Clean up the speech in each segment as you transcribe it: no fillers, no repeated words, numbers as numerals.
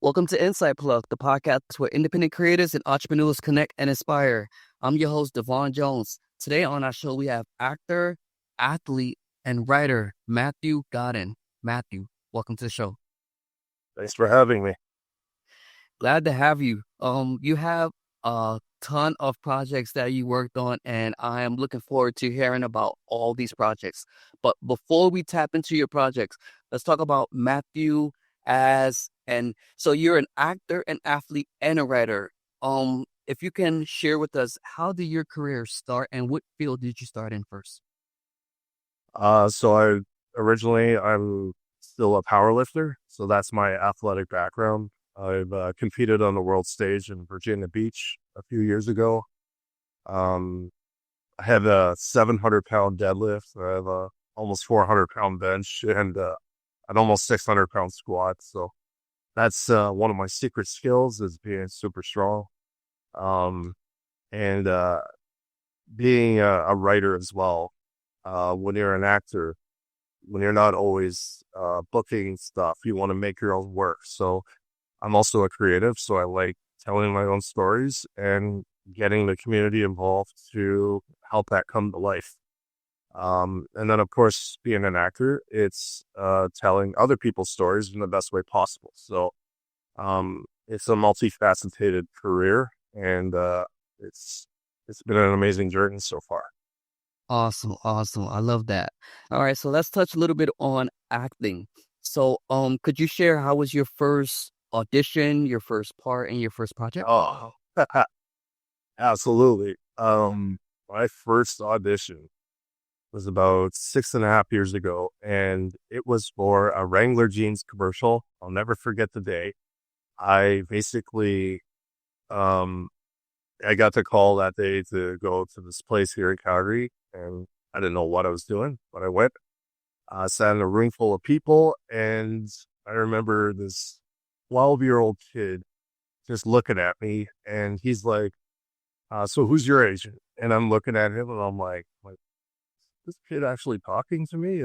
Welcome to Insight Plug, the podcast where independent creators and entrepreneurs connect and inspire. I'm your host, Devon Jones. Today on our show, we have actor, athlete, and writer Matthew Godden. Matthew, welcome to the show. Thanks for having me. Glad to have you. You have a ton of projects that you worked on, and I am looking forward to hearing about all these projects. But before we tap into your projects, let's talk about Matthew so you're an actor, an athlete, and a writer. If you can share with us, how did your career start, and what field did you start in first? I'm still a power lifter, so that's my athletic background. I've competed on the world stage in Virginia Beach a few years ago. Um, I have a 700-pound deadlift. I have a almost 400-pound bench and an almost 600-pound squat. So that's one of my secret skills is being super strong. Um, and being a writer as well. When you're an actor, when you're not always booking stuff, you want to make your own work. So I'm also a creative, so I like telling my own stories and getting the community involved to help that come to life. And then, of course, being an actor, it's telling other people's stories in the best way possible. So it's a multifaceted career, and it's been an amazing journey so far. Awesome, awesome. I love that. All right, so let's touch a little bit on acting. So, could you share how was your first audition, your first part, and your first project? Oh, absolutely. My first audition was about 6.5 years ago, and it was for a Wrangler jeans commercial. I'll never forget the day. I basically, um, I got the call that day to go to this place here in Calgary, and I didn't know what I was doing, but I went. I sat in a room full of people, and I remember this 12-year-old kid just looking at me, and he's like, "So who's your agent?" And I'm looking at him, and I'm like, this kid actually talking to me?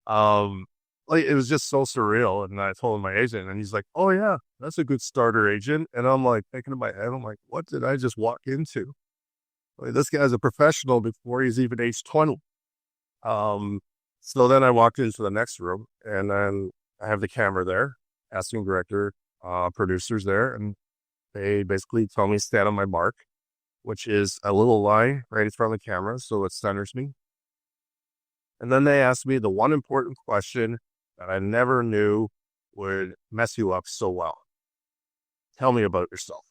Um, like it was just so surreal. And I told him my agent, and he's like, "Oh yeah, that's a good starter agent." And I'm like thinking in my head, I'm like, "What did I just walk into? Like, this guy's a professional before he's even age 20." Um, so then I walked into the next room, and then I have the camera there, casting director, producers there, and they basically tell me stand on my mark, which is a little line right in front of the camera, so it centers me. And then they asked me the one important question that I never knew would mess you up so well. Tell me about yourself.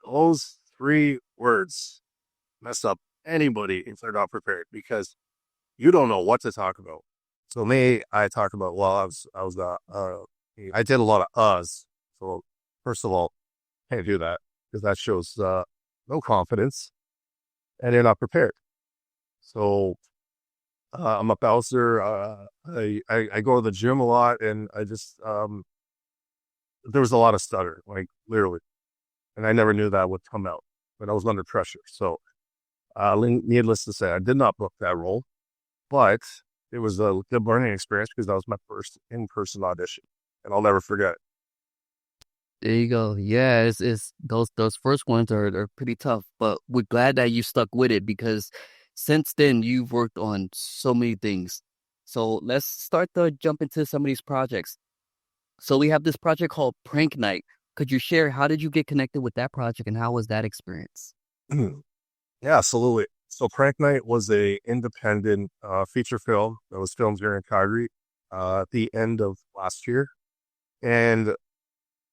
Those three words mess up anybody if they're not prepared because you don't know what to talk about. So me, I talked about, well, I did a lot of uhs. So first of all, can't do that because that shows no confidence and you're not prepared. So I'm a bouncer. I go to the gym a lot, and I just there was a lot of stutter, like literally, and I never knew that would come out, but I was under pressure. So, needless to say, I did not book that role, but it was a good learning experience because that was my first in-person audition, and I'll never forget it. There you go. Yeah, it's those first ones are pretty tough, but we're glad that you stuck with it because since then you've worked on so many things. So let's start to jump into some of these projects. So we have this project called Prank Night. Could you share how did you get connected with that project and how was that experience? Yeah, absolutely. So, Prank Night was a independent feature film that was filmed here in Calgary at the end of last year, and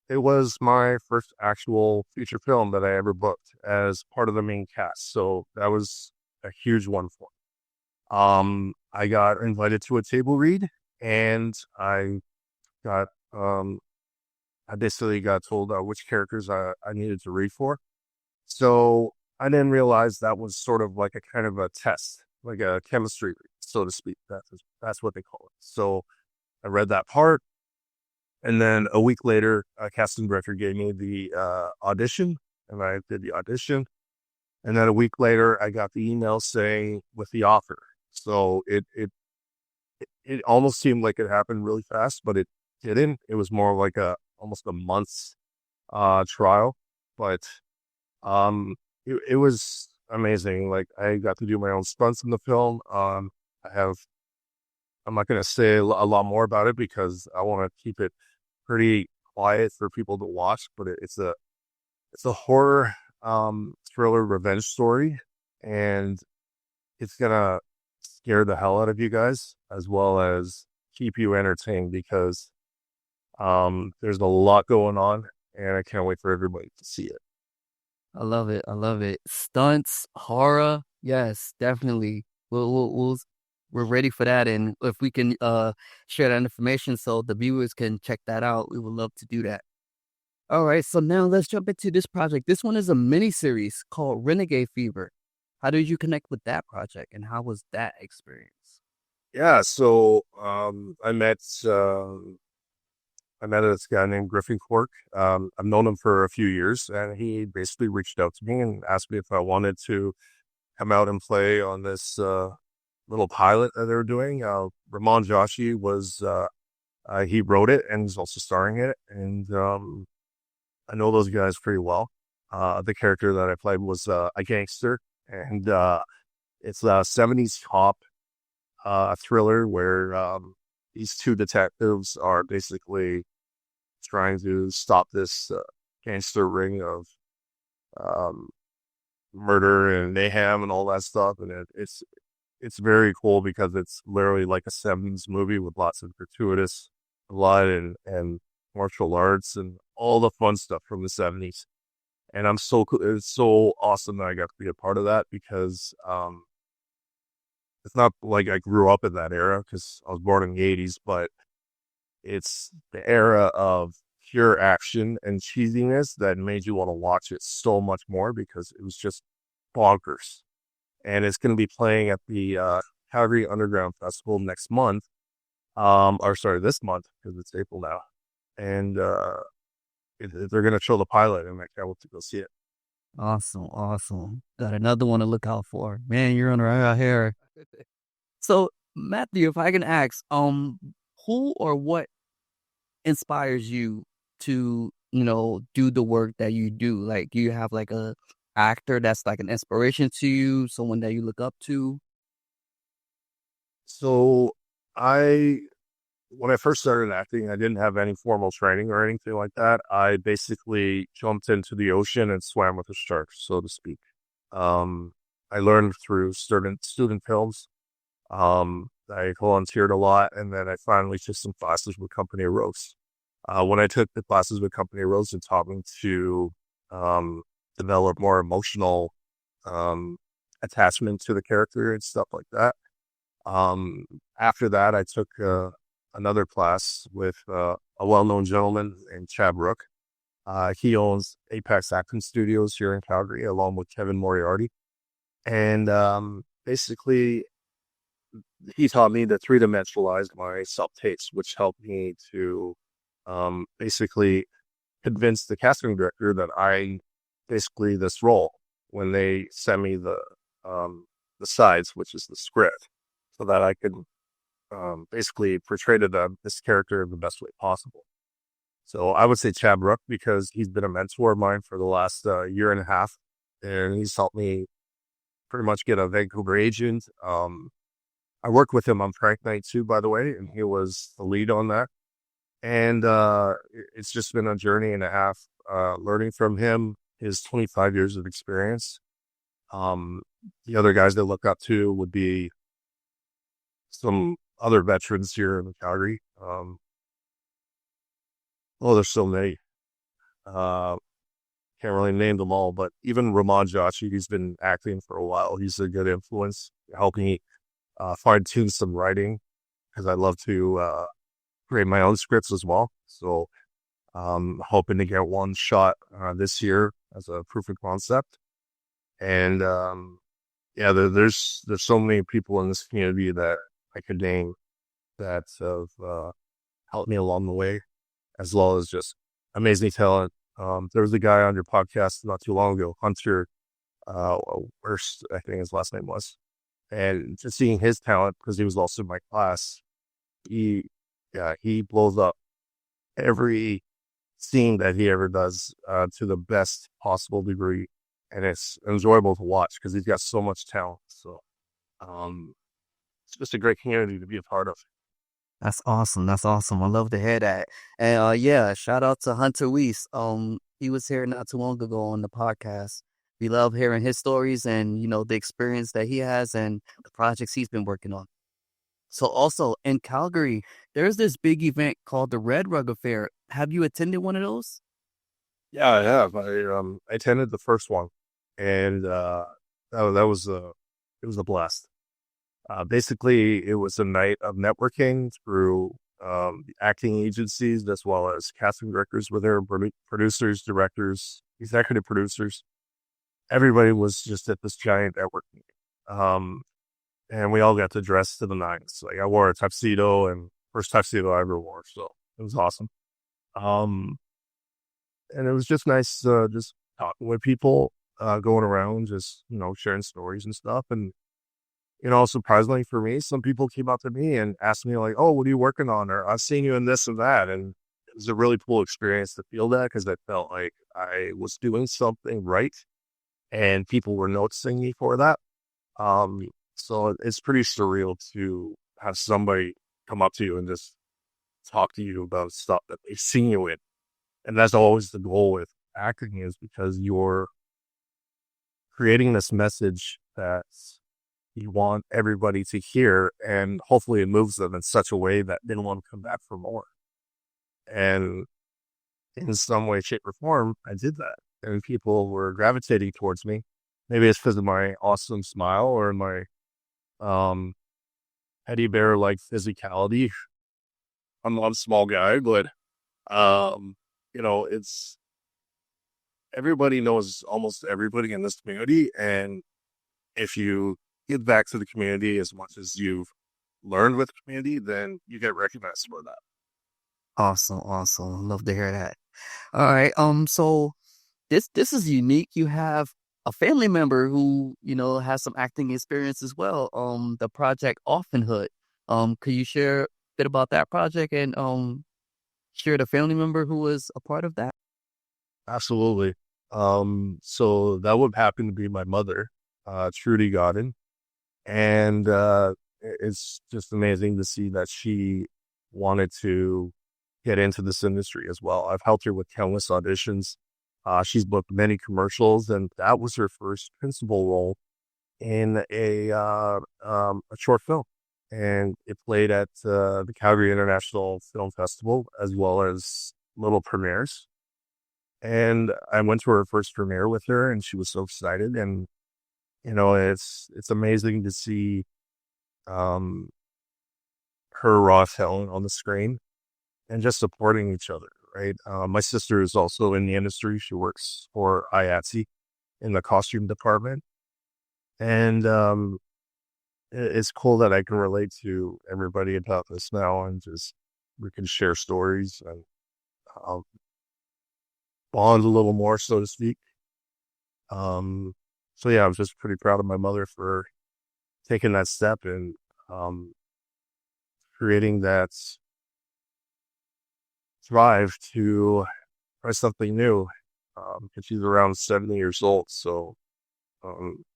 it was my first actual feature film that I ever booked as part of the main cast. So that was a huge one for me. I got invited to a table read, and got, um, I basically got told which characters I needed to read for. So I didn't realize that was sort of like a kind of a test, like a chemistry read, so to speak. That's what they call it. So I read that part. And then a week later, a casting director gave me the audition, and I did the audition. And then a week later, I got the email saying with the offer. So it almost seemed like it happened really fast, but it didn't. It was more like a almost a month's trial, but it was amazing. Like I got to do my own stunts in the film. I have I'm not going to say a lot more about it because I want to keep it pretty quiet for people to watch. But it's a horror thriller revenge story, and it's gonna scare the hell out of you guys as well as keep you entertained because there's a lot going on, and I can't wait for everybody to see it. I love it. I love it. Stunts, horror, yes, definitely. We're ready for that, and if we can share that information so the viewers can check that out, we would love to do that. All right, so now let's jump into this project. This one is a mini series called Renegade Fever. How did you connect with that project, and how was that experience? Yeah, so I met this guy named Griffin Cork. I've known him for a few years, and he basically reached out to me and asked me if I wanted to come out and play on this little pilot that they were doing. Ramon Joshi he wrote it and he's also starring in it, and I know those guys pretty well. The character that I played was a gangster, and it's a '70s cop thriller where these two detectives are basically trying to stop this gangster ring of um, murder and mayhem and all that stuff. And it's very cool because it's literally like a '70s movie with lots of gratuitous blood and martial arts and all the fun stuff from the '70s. And it's so awesome that I got to be a part of that because it's not like I grew up in that era because I was born in the '80s, but it's the era of pure action and cheesiness that made you want to watch it so much more because it was just bonkers. And it's going to be playing at the Calgary Underground Festival next month, or sorry, this month because it's April now. And they're going to show the pilot, and I can't wait to go see it. Awesome, awesome. Got another one to look out for. Man, you're on the right out here. So, Matthew, if I can ask, who or what inspires you to, do the work that you do? Like, do you have like a actor that's like an inspiration to you, someone that you look up to? So I when I first started acting, I didn't have any formal training or anything like that. I basically jumped into the ocean and swam with the sharks, so to speak. Um, I learned through student films. I volunteered a lot, and then I finally took some classes with Company of Rose. When I took the classes with Company of Rose, it taught me to um, develop more emotional um, attachment to the character and stuff like that. After that, I took another class with a well-known gentleman named Chad Rook. He owns Apex Acting Studios here in Calgary, along with Kevin Moriarty. And basically, he taught me to three-dimensionalize my self-tapes, which helped me to basically convince the casting director that I basically this role when they sent me the sides, which is the script, so that I could basically portray to them this character in the best way possible. So I would say Chad Rook because he's been a mentor of mine for the last year and a half, and he's helped me pretty much get a Vancouver agent. I worked with him on Prank Night too, by the way, and he was the lead on that. And it's just been a journey and a half learning from him, his 25 years of experience. Um, the other guys that look up to would be some other veterans here in Calgary. There's so many. Uh, can't really name them all, but even Ramon Joshi, he's been acting for a while. He's a good influence. Helped me fine tune some writing because I love to create my own scripts as well. So hoping to get one shot this year as a proof of concept. And yeah, there's so many people in this community that I could name that have helped me along the way, as well as just amazing talent. There was a guy on your podcast not too long ago, Hunter Worst, I think his last name was. And just seeing his talent, because he was also in my class, he blows up. every scene that he ever does to the best possible degree, and it's enjoyable to watch because he's got so much talent. So um, it's just a great community to be a part of. That's awesome. That's awesome. I love to hear that. And yeah, shout out to Hunter Weiss. He was here not too long ago on the podcast. We love hearing his stories and the experience that he has and the projects he's been working on. So also in Calgary, there's this big event called the Red Rug Affair. Have you attended one of those? Yeah, I have. I attended the first one, and that was it was a blast. Basically, it was a night of networking through acting agencies as well as casting directors were there, producers, directors, executive producers. Everybody was just at this giant networking meeting. And we all got to dress to the nines. Like I wore a tuxedo and first tuxedo I ever wore, so it was awesome. Um, and it was just nice, just talking with people, going around, just sharing stories and stuff. And surprisingly for me, some people came up to me and asked me like, "Oh, what are you working on?" Or "I've seen you in this and that." And it was a really cool experience to feel that because I felt like I was doing something right and people were noticing me for that. Um, so it's pretty surreal to have somebody come up to you and just talk to you about stuff that they've seen you in. And that's always the goal with acting is because you're creating this message that you want everybody to hear, and hopefully it moves them in such a way that they want to come back for more. And in some way, shape, or form, I did that. And people were gravitating towards me. Maybe it's because of my awesome smile or my um, teddy bear like physicality. I'm not a small guy, but um, it's everybody knows almost everybody in this community. And if you give back to the community as much as you've learned with the community, then you get recognized for that. Awesome, awesome. Love to hear that. All right. So this is unique. You have a family member who, has some acting experience as well. The project Orphanhood. Could you share a bit about that project and share the family member who was a part of that? Absolutely. So that would happen to be my mother, Trudy Godden. And it's just amazing to see that she wanted to get into this industry as well. I've helped her with countless auditions. She's booked many commercials, and that was her first principal role in a short film. And it played at the Calgary International Film Festival as well as little premieres. And I went to her first premiere with her, and she was so excited. And it's amazing to see um, her raw talent on the screen and just supporting each other, right? My sister is also in the industry. She works for IATSE in the costume department. And it's cool that I can relate to everybody about this now and just we can share stories and um, bond a little more, so to speak. Um, so yeah, I'm just pretty proud of my mother for taking that step and um, creating that drive to try something new. Because she's around 70 years old, so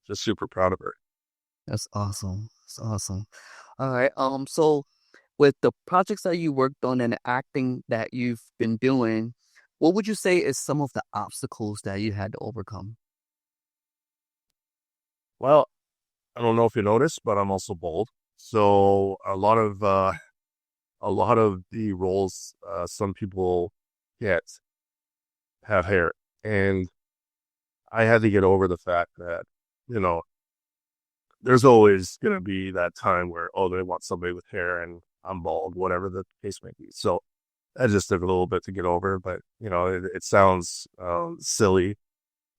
just super proud of her. That's awesome. That's awesome. All right. So with the projects that you worked on and the acting that you've been doing, what would you say is some of the obstacles that you had to overcome? Well, I don't know if you noticed, but I'm also bald. So a lot of the roles some people get have hair, and I had to get over the fact that you know there's always gonna be that time where they want somebody with hair and I'm bald, whatever the case may be. So that just took a little bit to get over, but it sounds silly.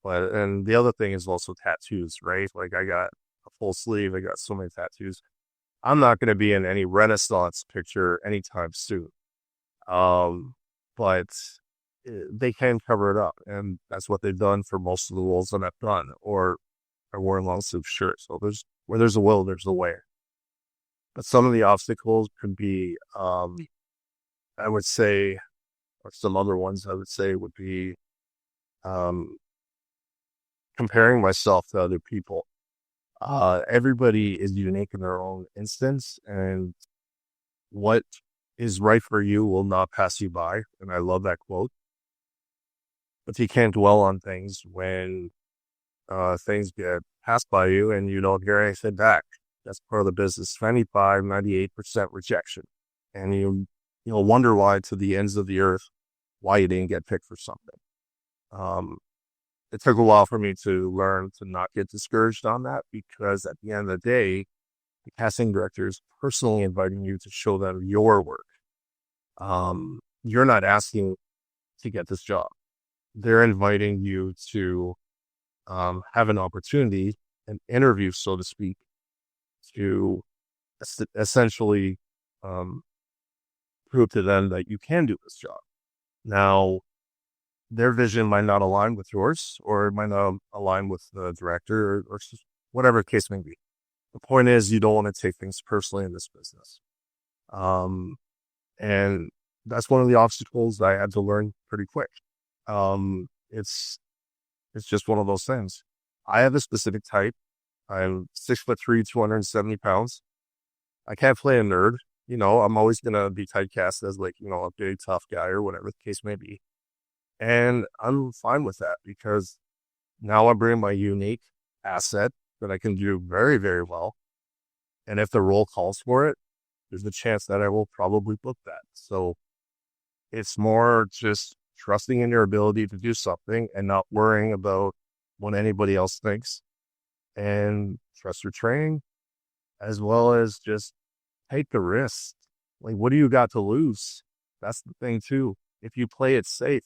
But and the other thing is also tattoos, right? Like I got a full sleeve, I got so many tattoos. I'm not going to be in any Renaissance picture anytime soon. Um, but they can cover it up, and that's what they've done for most of the roles that I've done. Or I wore a long sleeve shirt. So there's where there's a will, there's a way. But some of the obstacles could be, I would say, or some other ones I would say would be um, comparing myself to other people. Everybody is unique in their own instance, and what is right for you will not pass you by. And I love that quote. But you can't dwell on things when things get passed by you and you don't hear anything back. That's part of the business. 98% rejection. And you'll wonder why to the ends of the earth why you didn't get picked for something. Um, it took a while for me to learn to not get discouraged on that, because at the end of the day, the casting director is personally inviting you to show them your work. You're not asking to get this job. They're inviting you to have an opportunity, an interview, so to speak, to essentially um, prove to them that you can do this job. Now, their vision might not align with yours, or it might not align with the director, or whatever the case may be. The point is, you don't want to take things personally in this business. Um, and that's one of the obstacles that I had to learn pretty quick. It's just one of those things. I have a specific type. I'm 6'3", 270 pounds. I can't play a nerd. I'm always gonna be typecast as like, a big tough guy or whatever the case may be. And I'm fine with that, because now I bring my unique asset that I can do very, very well. And if the role calls for it, there's a chance that I will probably book that. So it's more just trusting in your ability to do something and not worrying about what anybody else thinks, and trust your training, as well as just take the risk. Like, what do you got to lose? That's the thing too. If you play it safe,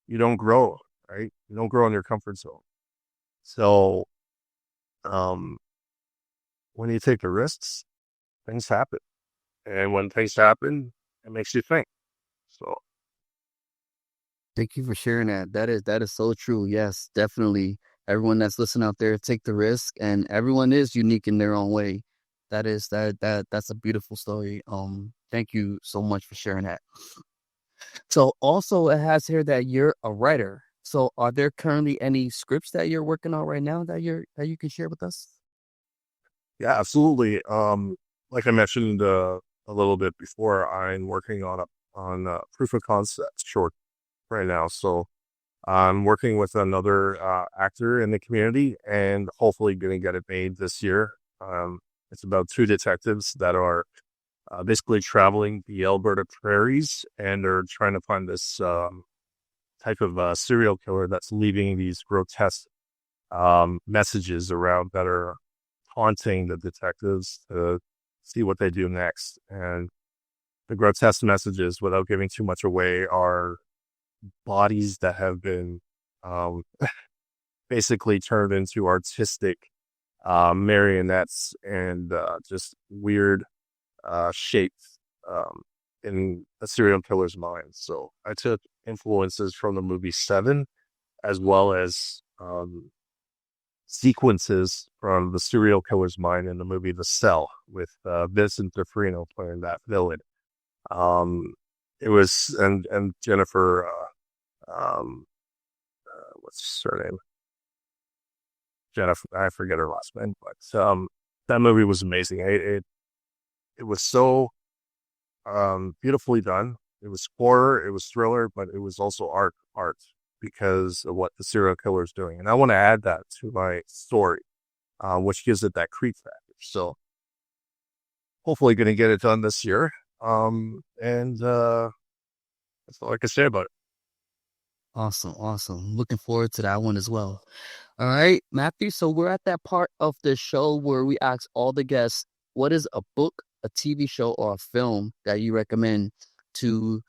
you don't grow, right? You don't grow in your comfort zone. So, um, when you take the risks, things happen. And when things happen, it makes you think. So, Thank you for sharing that. That is so true. Yes, definitely. Everyone that's listening out there, take the risk, and everyone is unique in their own way. That's a beautiful story. Thank you so much for sharing that. So also it has here that you're a writer. So are there currently any scripts that you're working on right now that you can share with us? yeah, absolutely. Like I mentioned a little bit before, I'm working on a proof of concept short right now. So I'm working with another actor in the community, and hopefully going to get it made this year. It's about two detectives that are basically traveling the Alberta prairies, and they're trying to find this type of serial killer that's leaving these grotesque messages around that are haunting the detectives to see what they do next. And the grotesque messages, without giving too much away, are bodies that have been um, basically turned into artistic marionettes, and just weird shapes in a serial killer's mind. So I took influences from the movie Seven, as well as sequences from the serial killer's mind in the movie The Cell, with Vincent D'Onofrio playing that villain. Um, it was and Jennifer, what's her name? Jennifer, I forget her last name, but that movie was amazing. It was so beautifully done. It was horror, it was thriller, but it was also art, because of what the serial killer is doing. And I want to add that to my story, which gives it that creep factor. So hopefully going to get it done this year. And that's all I can say about it. Awesome, awesome. Looking forward to that one as well. All right, Matthew. So we're at that part of the show where we ask all the guests, what is a book, a TV show, or a film that you recommend to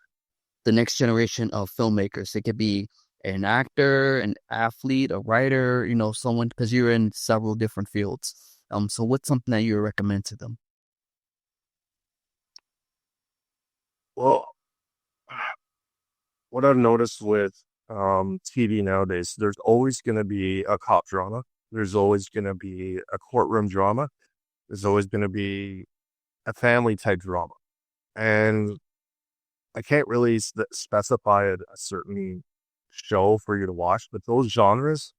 the next generation of filmmakers? It could be an actor, an athlete, a writer, someone, because you're in several different fields. So what's something that you would recommend to them? Well, what I've noticed with TV nowadays, there's always going to be a cop drama. There's always going to be a courtroom drama. There's always going to be a family type drama. And I can't really specify a certain show for you to watch, but those genres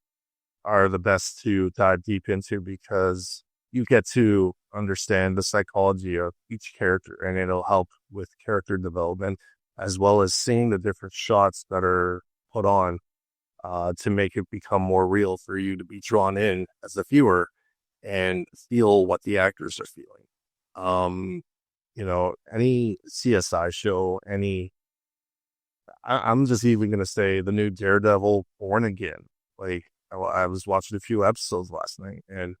are the best to dive deep into because you get to understand the psychology of each character and it'll help with character development as well as seeing the different shots that are put on to make it become more real for you to be drawn in as a viewer and feel what the actors are feeling. Um, any CSI show, I'm just even going to say the new Daredevil Born Again. Like, I was watching a few episodes last night, and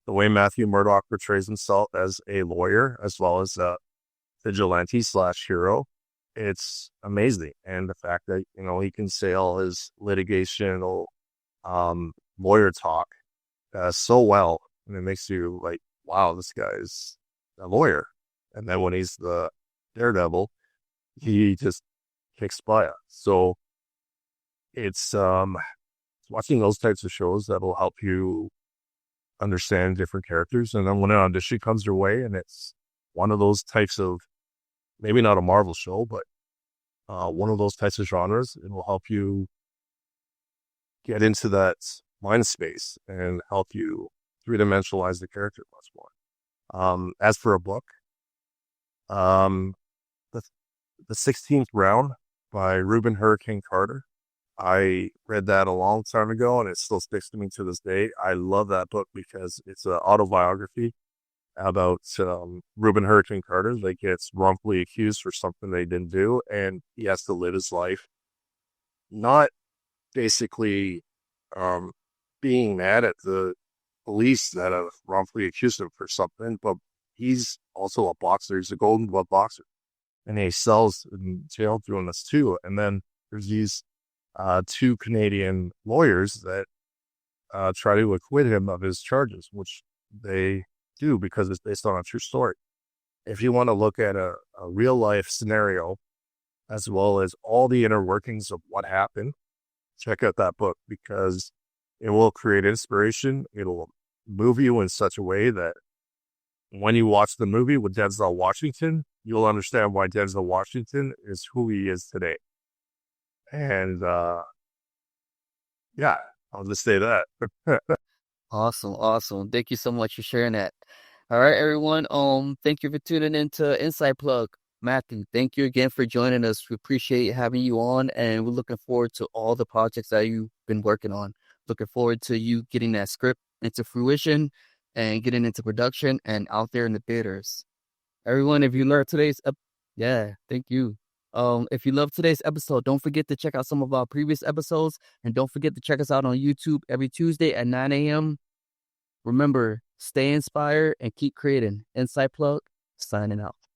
the way Matthew Murdock portrays himself as a lawyer as well as a vigilante slash hero, it's amazing. And the fact that, he can say all his litigational lawyer talk so well, and it makes you like, wow, this guy's a lawyer. And then when he's the Daredevil, he just kicks butt. So it's watching those types of shows that'll help you understand different characters. And then when an audition comes your way and it's one of those types of, maybe not a Marvel show, but one of those types of genres, it will help you get into that mind space and help you three-dimensionalize the character much more. As for a book, um, the, the 16th Round by Reuben Hurricane Carter. I read that a long time ago and it still sticks to me to this day. I love that book because it's an autobiography about Reuben Hurricane Carter that gets wrongfully accused for something they didn't do, and he has to live his life not basically being mad at the police that have wrongfully accused him for something, but he's also a boxer. He's a Golden Glove boxer, and he excels in jail doing this too. And then there's these two Canadian lawyers that try to acquit him of his charges, which they do because it's based on a true story. If you want to look at a real life scenario as well as all the inner workings of what happened, check out that book because it will create inspiration. It'll move you in such a way that when you watch the movie with Denzel Washington, you'll understand why Denzel Washington is who he is today. And yeah, I'll just say that. Awesome, awesome. Thank you so much for sharing that. All right, everyone. Thank you for tuning into Inside Plug. Matthew, thank you again for joining us. We appreciate having you on, and we're looking forward to all the projects that you've been working on. Looking forward to you getting that script into fruition and getting into production and out there in the theaters. Everyone, if you learned yeah, thank you. If you love today's episode, don't forget to check out some of our previous episodes, and don't forget to check us out on YouTube every Tuesday at 9 a.m. Remember, stay inspired and keep creating. Inside Plug, signing out.